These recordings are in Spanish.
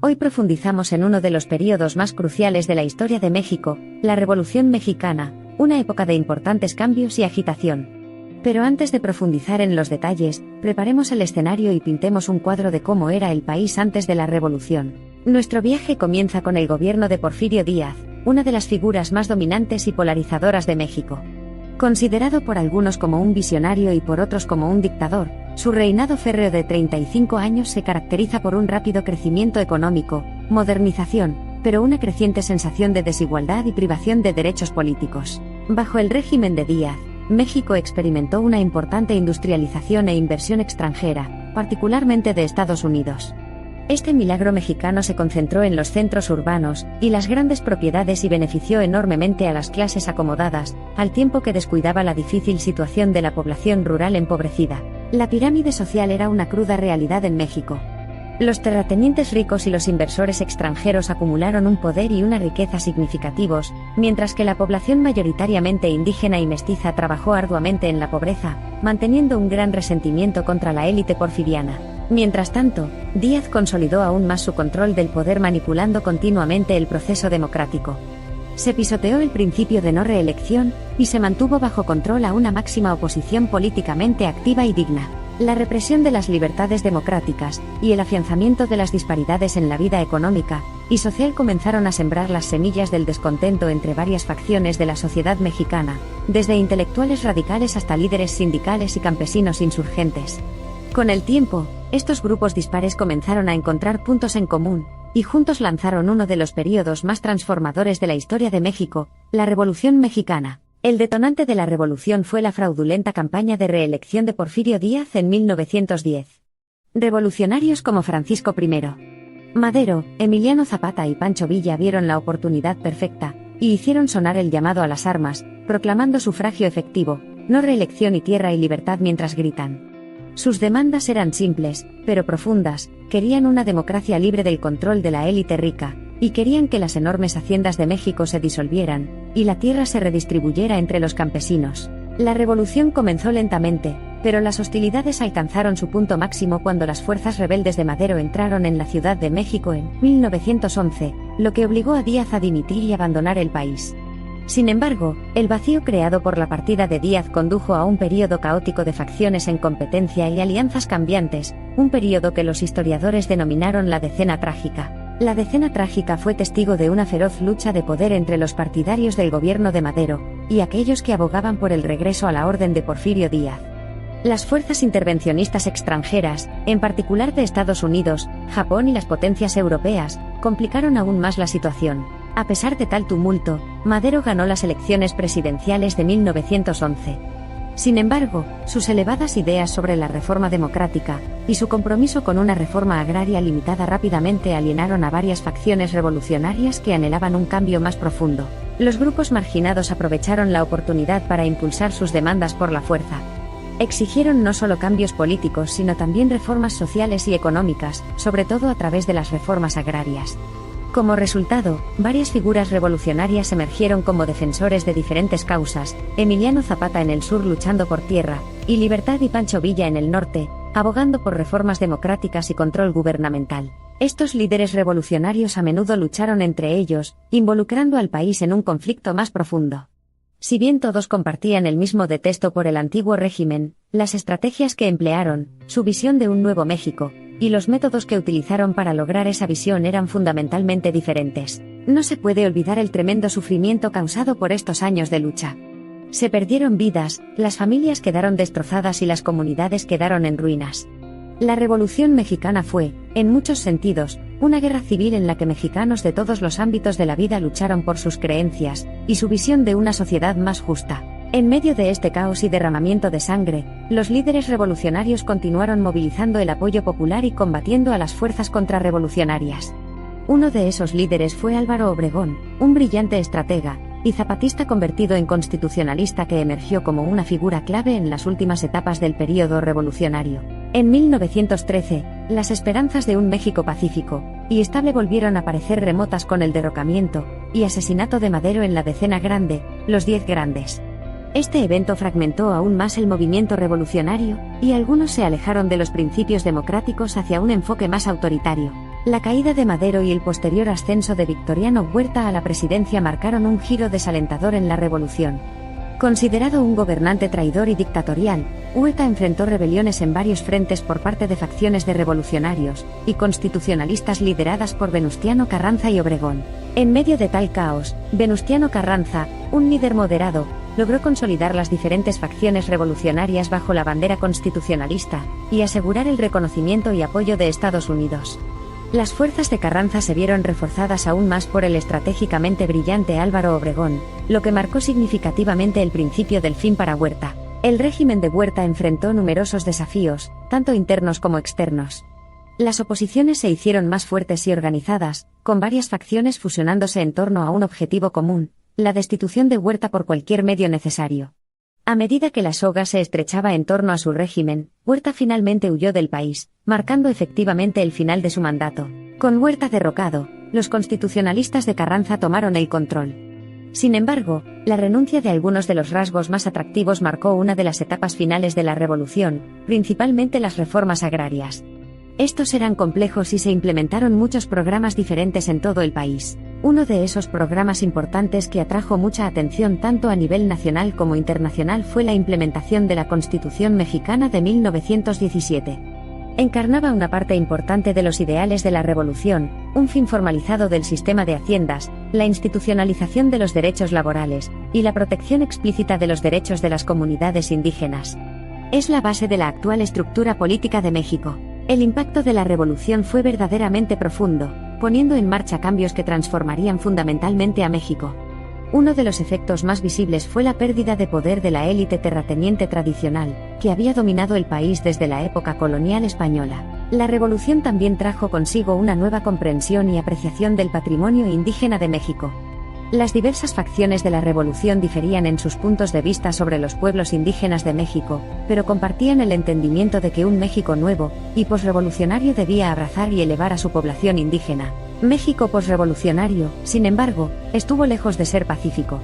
Hoy profundizamos en uno de los períodos más cruciales de la historia de México, la Revolución Mexicana, una época de importantes cambios y agitación. Pero antes de profundizar en los detalles, preparemos el escenario y pintemos un cuadro de cómo era el país antes de la Revolución. Nuestro viaje comienza con el gobierno de Porfirio Díaz, una de las figuras más dominantes y polarizadoras de México. Considerado por algunos como un visionario y por otros como un dictador, su reinado férreo de 35 años se caracteriza por un rápido crecimiento económico, modernización, pero una creciente sensación de desigualdad y privación de derechos políticos. Bajo el régimen de Díaz, México experimentó una importante industrialización e inversión extranjera, particularmente de Estados Unidos. Este milagro mexicano se concentró en los centros urbanos y las grandes propiedades y benefició enormemente a las clases acomodadas, al tiempo que descuidaba la difícil situación de la población rural empobrecida. La pirámide social era una cruda realidad en México. Los terratenientes ricos y los inversores extranjeros acumularon un poder y una riqueza significativos, mientras que la población mayoritariamente indígena y mestiza trabajó arduamente en la pobreza, manteniendo un gran resentimiento contra la élite porfiriana. Mientras tanto, Díaz consolidó aún más su control del poder manipulando continuamente el proceso democrático. Se pisoteó el principio de no reelección, y se mantuvo bajo control a una máxima oposición políticamente activa y digna. La represión de las libertades democráticas, y el afianzamiento de las disparidades en la vida económica y social comenzaron a sembrar las semillas del descontento entre varias facciones de la sociedad mexicana, desde intelectuales radicales hasta líderes sindicales y campesinos insurgentes. Con el tiempo, estos grupos dispares comenzaron a encontrar puntos en común, y juntos lanzaron uno de los períodos más transformadores de la historia de México, la Revolución Mexicana. El detonante de la revolución fue la fraudulenta campaña de reelección de Porfirio Díaz en 1910. Revolucionarios como Francisco I. Madero, Emiliano Zapata y Pancho Villa vieron la oportunidad perfecta, y hicieron sonar el llamado a las armas, proclamando sufragio efectivo, no reelección y tierra y libertad mientras gritan. Sus demandas eran simples, pero profundas: querían una democracia libre del control de la élite rica, y querían que las enormes haciendas de México se disolvieran, y la tierra se redistribuyera entre los campesinos. La revolución comenzó lentamente, pero las hostilidades alcanzaron su punto máximo cuando las fuerzas rebeldes de Madero entraron en la Ciudad de México en 1911, lo que obligó a Díaz a dimitir y abandonar el país. Sin embargo, el vacío creado por la partida de Díaz condujo a un período caótico de facciones en competencia y alianzas cambiantes, un período que los historiadores denominaron la Decena Trágica. La Decena Trágica fue testigo de una feroz lucha de poder entre los partidarios del gobierno de Madero y aquellos que abogaban por el regreso a la orden de Porfirio Díaz. Las fuerzas intervencionistas extranjeras, en particular de Estados Unidos, Japón y las potencias europeas, complicaron aún más la situación. A pesar de tal tumulto, Madero ganó las elecciones presidenciales de 1911. Sin embargo, sus elevadas ideas sobre la reforma democrática y su compromiso con una reforma agraria limitada rápidamente alienaron a varias facciones revolucionarias que anhelaban un cambio más profundo. Los grupos marginados aprovecharon la oportunidad para impulsar sus demandas por la fuerza. Exigieron no solo cambios políticos sino también reformas sociales y económicas, sobre todo a través de las reformas agrarias. Como resultado, varias figuras revolucionarias emergieron como defensores de diferentes causas: Emiliano Zapata en el sur luchando por tierra y libertad y Pancho Villa en el norte, abogando por reformas democráticas y control gubernamental. Estos líderes revolucionarios a menudo lucharon entre ellos, involucrando al país en un conflicto más profundo. Si bien todos compartían el mismo detesto por el antiguo régimen, las estrategias que emplearon, su visión de un nuevo México, y los métodos que utilizaron para lograr esa visión eran fundamentalmente diferentes. No se puede olvidar el tremendo sufrimiento causado por estos años de lucha. Se perdieron vidas, las familias quedaron destrozadas y las comunidades quedaron en ruinas. La Revolución Mexicana fue, en muchos sentidos, una guerra civil en la que mexicanos de todos los ámbitos de la vida lucharon por sus creencias y su visión de una sociedad más justa. En medio de este caos y derramamiento de sangre, los líderes revolucionarios continuaron movilizando el apoyo popular y combatiendo a las fuerzas contrarrevolucionarias. Uno de esos líderes fue Álvaro Obregón, un brillante estratega y zapatista convertido en constitucionalista que emergió como una figura clave en las últimas etapas del período revolucionario. En 1913, las esperanzas de un México pacífico y estable volvieron a parecer remotas con el derrocamiento y asesinato de Madero en la Decena Grande, los 10 Grandes. Este evento fragmentó aún más el movimiento revolucionario, y algunos se alejaron de los principios democráticos hacia un enfoque más autoritario. La caída de Madero y el posterior ascenso de Victoriano Huerta a la presidencia marcaron un giro desalentador en la revolución. Considerado un gobernante traidor y dictatorial, Huerta enfrentó rebeliones en varios frentes por parte de facciones de revolucionarios y constitucionalistas lideradas por Venustiano Carranza y Obregón. En medio de tal caos, Venustiano Carranza, un líder moderado, logró consolidar las diferentes facciones revolucionarias bajo la bandera constitucionalista y asegurar el reconocimiento y apoyo de Estados Unidos. Las fuerzas de Carranza se vieron reforzadas aún más por el estratégicamente brillante Álvaro Obregón, lo que marcó significativamente el principio del fin para Huerta. El régimen de Huerta enfrentó numerosos desafíos, tanto internos como externos. Las oposiciones se hicieron más fuertes y organizadas, con varias facciones fusionándose en torno a un objetivo común, la destitución de Huerta por cualquier medio necesario. A medida que la soga se estrechaba en torno a su régimen, Huerta finalmente huyó del país, marcando efectivamente el final de su mandato. Con Huerta derrocado, los constitucionalistas de Carranza tomaron el control. Sin embargo, la renuncia de algunos de los rasgos más atractivos marcó una de las etapas finales de la revolución, principalmente las reformas agrarias. Estos eran complejos y se implementaron muchos programas diferentes en todo el país. Uno de esos programas importantes que atrajo mucha atención tanto a nivel nacional como internacional fue la implementación de la Constitución Mexicana de 1917. Encarnaba una parte importante de los ideales de la revolución, un fin formalizado del sistema de haciendas, la institucionalización de los derechos laborales, y la protección explícita de los derechos de las comunidades indígenas. Es la base de la actual estructura política de México. El impacto de la revolución fue verdaderamente profundo, poniendo en marcha cambios que transformarían fundamentalmente a México. Uno de los efectos más visibles fue la pérdida de poder de la élite terrateniente tradicional, que había dominado el país desde la época colonial española. La revolución también trajo consigo una nueva comprensión y apreciación del patrimonio indígena de México. Las diversas facciones de la revolución diferían en sus puntos de vista sobre los pueblos indígenas de México, pero compartían el entendimiento de que un México nuevo y posrevolucionario debía abrazar y elevar a su población indígena. México posrevolucionario, sin embargo, estuvo lejos de ser pacífico.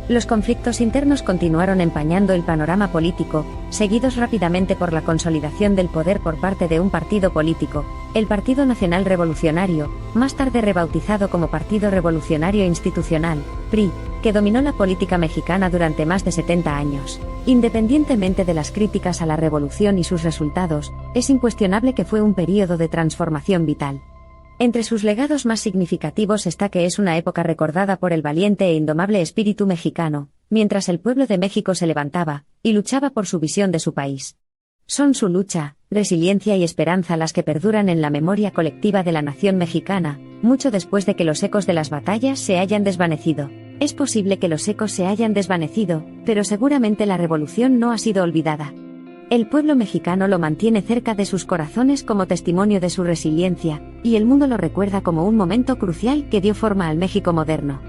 Los conflictos internos continuaron empañando el panorama político, seguidos rápidamente por la consolidación del poder por parte de un partido político, el Partido Nacional Revolucionario, más tarde rebautizado como Partido Revolucionario Institucional, PRI, que dominó la política mexicana durante más de 70 años. Independientemente de las críticas a la revolución y sus resultados, es incuestionable que fue un período de transformación vital. Entre sus legados más significativos está que es una época recordada por el valiente e indomable espíritu mexicano, mientras el pueblo de México se levantaba y luchaba por su visión de su país. Son su lucha, resiliencia y esperanza las que perduran en la memoria colectiva de la nación mexicana, mucho después de que los ecos de las batallas se hayan desvanecido. Es posible que los ecos se hayan desvanecido, pero seguramente la revolución no ha sido olvidada. El pueblo mexicano lo mantiene cerca de sus corazones como testimonio de su resiliencia, y el mundo lo recuerda como un momento crucial que dio forma al México moderno.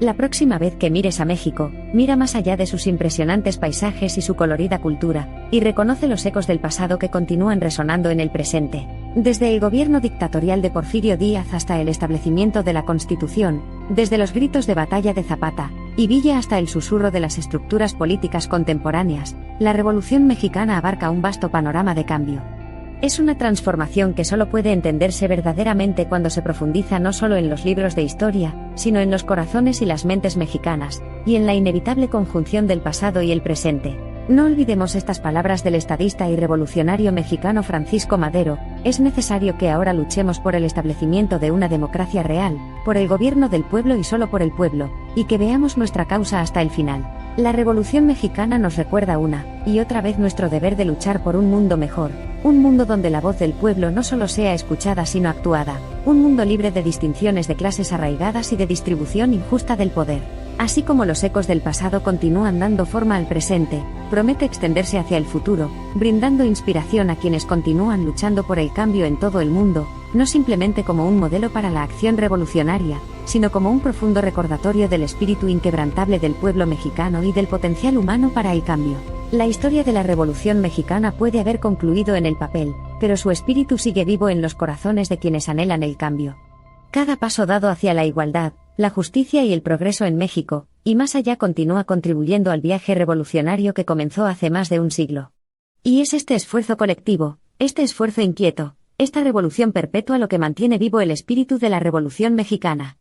La próxima vez que mires a México, mira más allá de sus impresionantes paisajes y su colorida cultura, y reconoce los ecos del pasado que continúan resonando en el presente. Desde el gobierno dictatorial de Porfirio Díaz hasta el establecimiento de la Constitución, desde los gritos de batalla de Zapata y Villa hasta el susurro de las estructuras políticas contemporáneas, la Revolución Mexicana abarca un vasto panorama de cambio. Es una transformación que solo puede entenderse verdaderamente cuando se profundiza no solo en los libros de historia, sino en los corazones y las mentes mexicanas, y en la inevitable conjunción del pasado y el presente. No olvidemos estas palabras del estadista y revolucionario mexicano Francisco Madero: es necesario que ahora luchemos por el establecimiento de una democracia real, por el gobierno del pueblo y solo por el pueblo, y que veamos nuestra causa hasta el final. La Revolución Mexicana nos recuerda una y otra vez nuestro deber de luchar por un mundo mejor, un mundo donde la voz del pueblo no solo sea escuchada sino actuada, un mundo libre de distinciones de clases arraigadas y de distribución injusta del poder. Así como los ecos del pasado continúan dando forma al presente, promete extenderse hacia el futuro, brindando inspiración a quienes continúan luchando por el cambio en todo el mundo, no simplemente como un modelo para la acción revolucionaria, sino como un profundo recordatorio del espíritu inquebrantable del pueblo mexicano y del potencial humano para el cambio. La historia de la Revolución Mexicana puede haber concluido en el papel, pero su espíritu sigue vivo en los corazones de quienes anhelan el cambio. Cada paso dado hacia la igualdad, la justicia y el progreso en México, y más allá, continúa contribuyendo al viaje revolucionario que comenzó hace más de un siglo. Y es este esfuerzo colectivo, este esfuerzo inquieto, Esta revolución perpetúa lo que mantiene vivo el espíritu de la Revolución Mexicana.